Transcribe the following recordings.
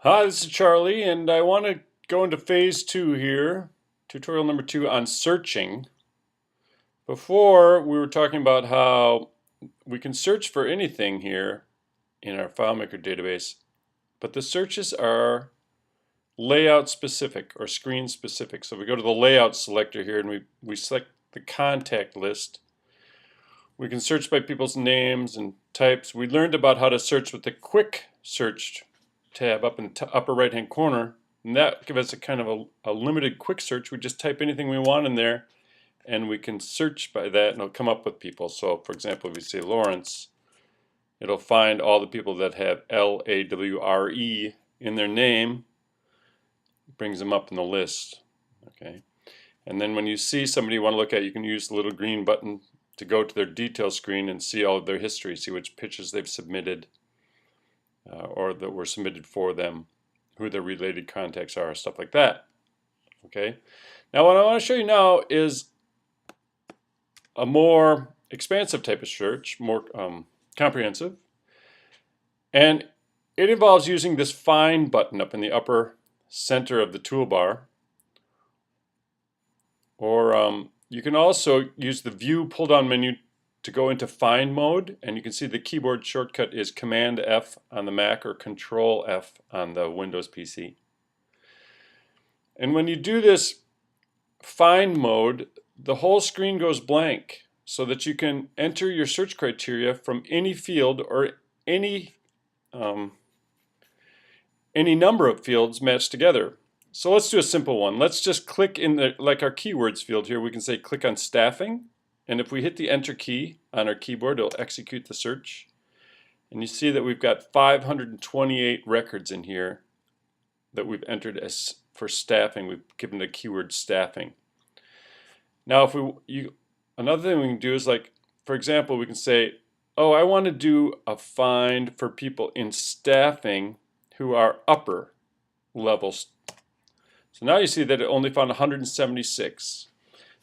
Hi, this is Charlie, and I want to go into phase 2 here, tutorial number 2 on searching. Before, we were talking about how we can search for anything here in our FileMaker database, but the searches are layout specific or screen specific. So we go to the layout selector here and we select the contact list. We can search by people's names and types. We learned about how to search with the QuickSearch tab up in the upper right hand corner, and that gives us a kind of a limited quick search. We just type anything we want in there and we can search by that and it'll come up with people. So for example, if we say Lawrence, it'll find all the people that have Lawre in their name, brings them up in the list. Okay, and then when you see somebody you want to look at, you can use the little green button to go to their detail screen and see all of their history, see which pictures they've submitted or that were submitted for them, who their related contacts are, stuff like that. Okay. Now what I want to show you now is a more expansive type of search, more comprehensive, and it involves using this Find button up in the upper center of the toolbar, or you can also use the View pull-down menu to go into Find mode, and you can see the keyboard shortcut is Command F on the Mac or Control F on the Windows PC. And when you do this Find mode, the whole screen goes blank so that you can enter your search criteria from any field or any number of fields matched together. So let's do a simple one. Let's just click in the, like our keywords field here, we can say click on staffing, and if we hit the enter key on our keyboard, it'll execute the search. And you see that we've got 528 records in here that we've entered as for staffing. We've given the keyword staffing. Now if another thing we can do is, like, for example, we can say, oh, I want to do a find for people in staffing who are upper levels. So now you see that it only found 176.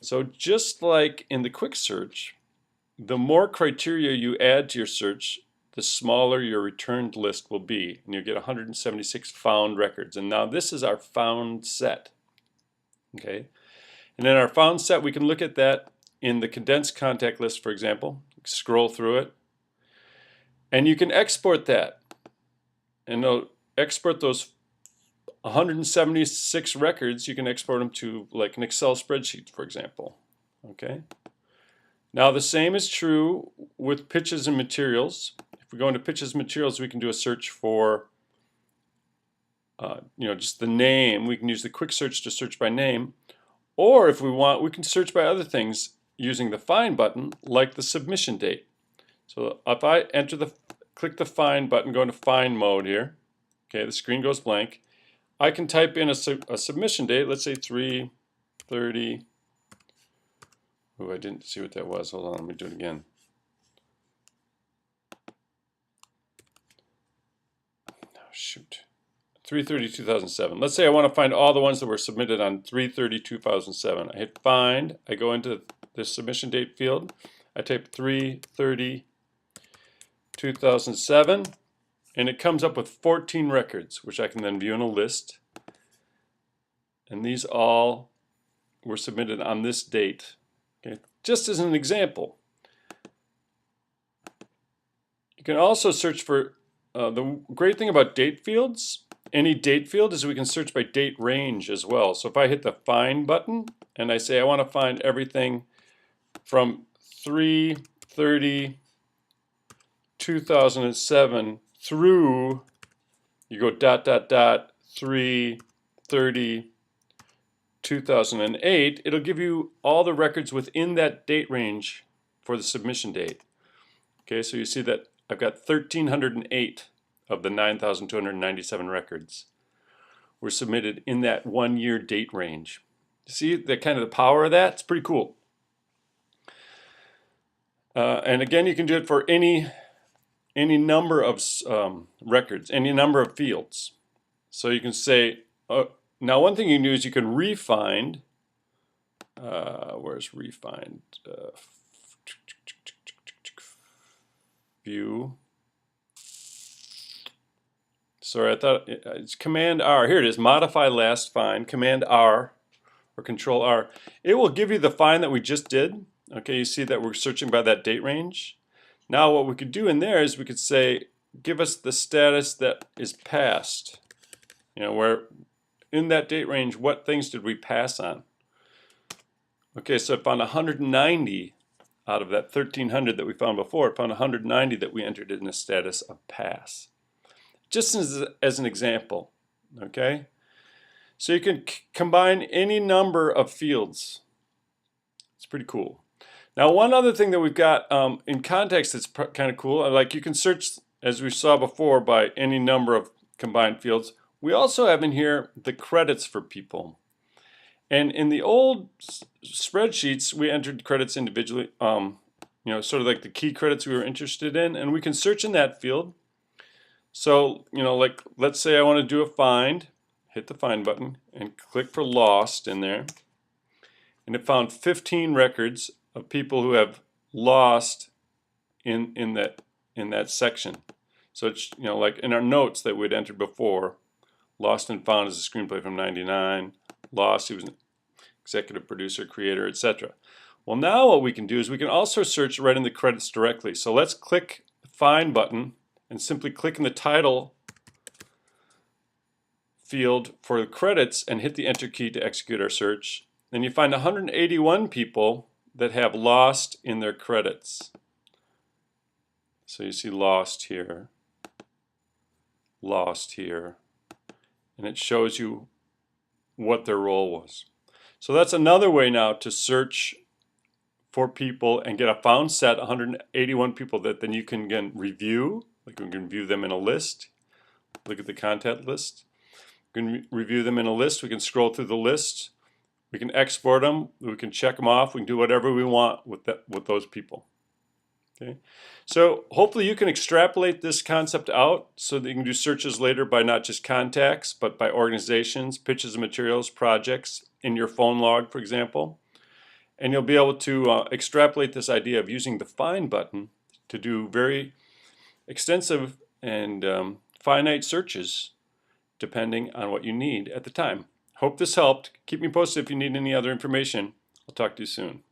So just like in the quick search, the more criteria you add to your search, the smaller your returned list will be, and you'll get 176 found records. And now this is our found set. Okay, and in our found set, we can look at that in the condensed contact list, for example. Scroll through it, and you can export that, and it'll export those 176 records. You can export them to like an Excel spreadsheet, for example. Okay. Now the same is true with pitches and materials. If we go into pitches and materials, we can do a search for just the name. We can use the quick search to search by name, or if we want, we can search by other things using the Find button, like the submission date. So if I click the Find button, go into Find mode here. Okay, the screen goes blank. I can type in a submission date. Let's say 3/30. Oh, I didn't see what that was. Hold on, let me do it again. Oh, shoot. 3/30/2007. Let's say I want to find all the ones that were submitted on 3/30/2007. I hit Find. I go into the submission date field. I type 3/30/2007, and it comes up with 14 records, which I can then view in a list. And these all were submitted on this date. Okay, just as an example. You can also search for the great thing about date fields. Any date field is we can search by date range as well. So if I hit the Find button and I say I want to find everything from 3/30/2007 through, you go ... 3/30/2008, it'll give you all the records within that date range for the submission date. Okay, so you see that I've got 1,308 of the 9,297 records were submitted in that 1 year date range. See the kind of the power of that? It's pretty cool. And again, you can do it for any number of records, any number of fields. So you can say, now one thing you can do is you can refind. Where's refind? View. Sorry, I thought it's Command R. Here it is, modify last find, Command R or Control R. It will give you the find that we just did. Okay, you see that we're searching by that date range. Now what we could do in there is we could say, give us the status that is passed. You know, where in that date range, what things did we pass on? Okay, so it found 190 out of that 1,300 that we found before. It found 190 that we entered in the status of pass. Just as an example, okay? So you can combine any number of fields. It's pretty cool. Now, one other thing that we've got in context that's kind of cool, like you can search, as we saw before, by any number of combined fields. We also have in here the credits for people. And in the old spreadsheets, we entered credits individually, you know, sort of like the key credits we were interested in, and we can search in that field. So, you know, like let's say I want to do a find, hit the find button and click for lost in there. And it found 15 records of people who have lost in that section. So it's, you know, like in our notes that we'd entered before, lost and found is a screenplay from '99, lost, he was an executive producer, creator, etc. Well, now what we can do is we can also search right in the credits directly. So let's click the find button and simply click in the title field for the credits and hit the enter key to execute our search. Then you find 181 people that have lost in their credits. So you see lost here, and it shows you what their role was. So that's another way now to search for people and get a found set, 181 people that then you can again review. Like we can view them in a list. Look at the content list. We can review them in a list. We can scroll through the list. We can export them. We can check them off. We can do whatever we want with those people. Okay. So hopefully you can extrapolate this concept out so that you can do searches later by not just contacts, but by organizations, pitches of materials, projects, in your phone log, for example. And you'll be able to extrapolate this idea of using the find button to do very extensive and finite searches depending on what you need at the time. Hope this helped. Keep me posted if you need any other information. I'll talk to you soon.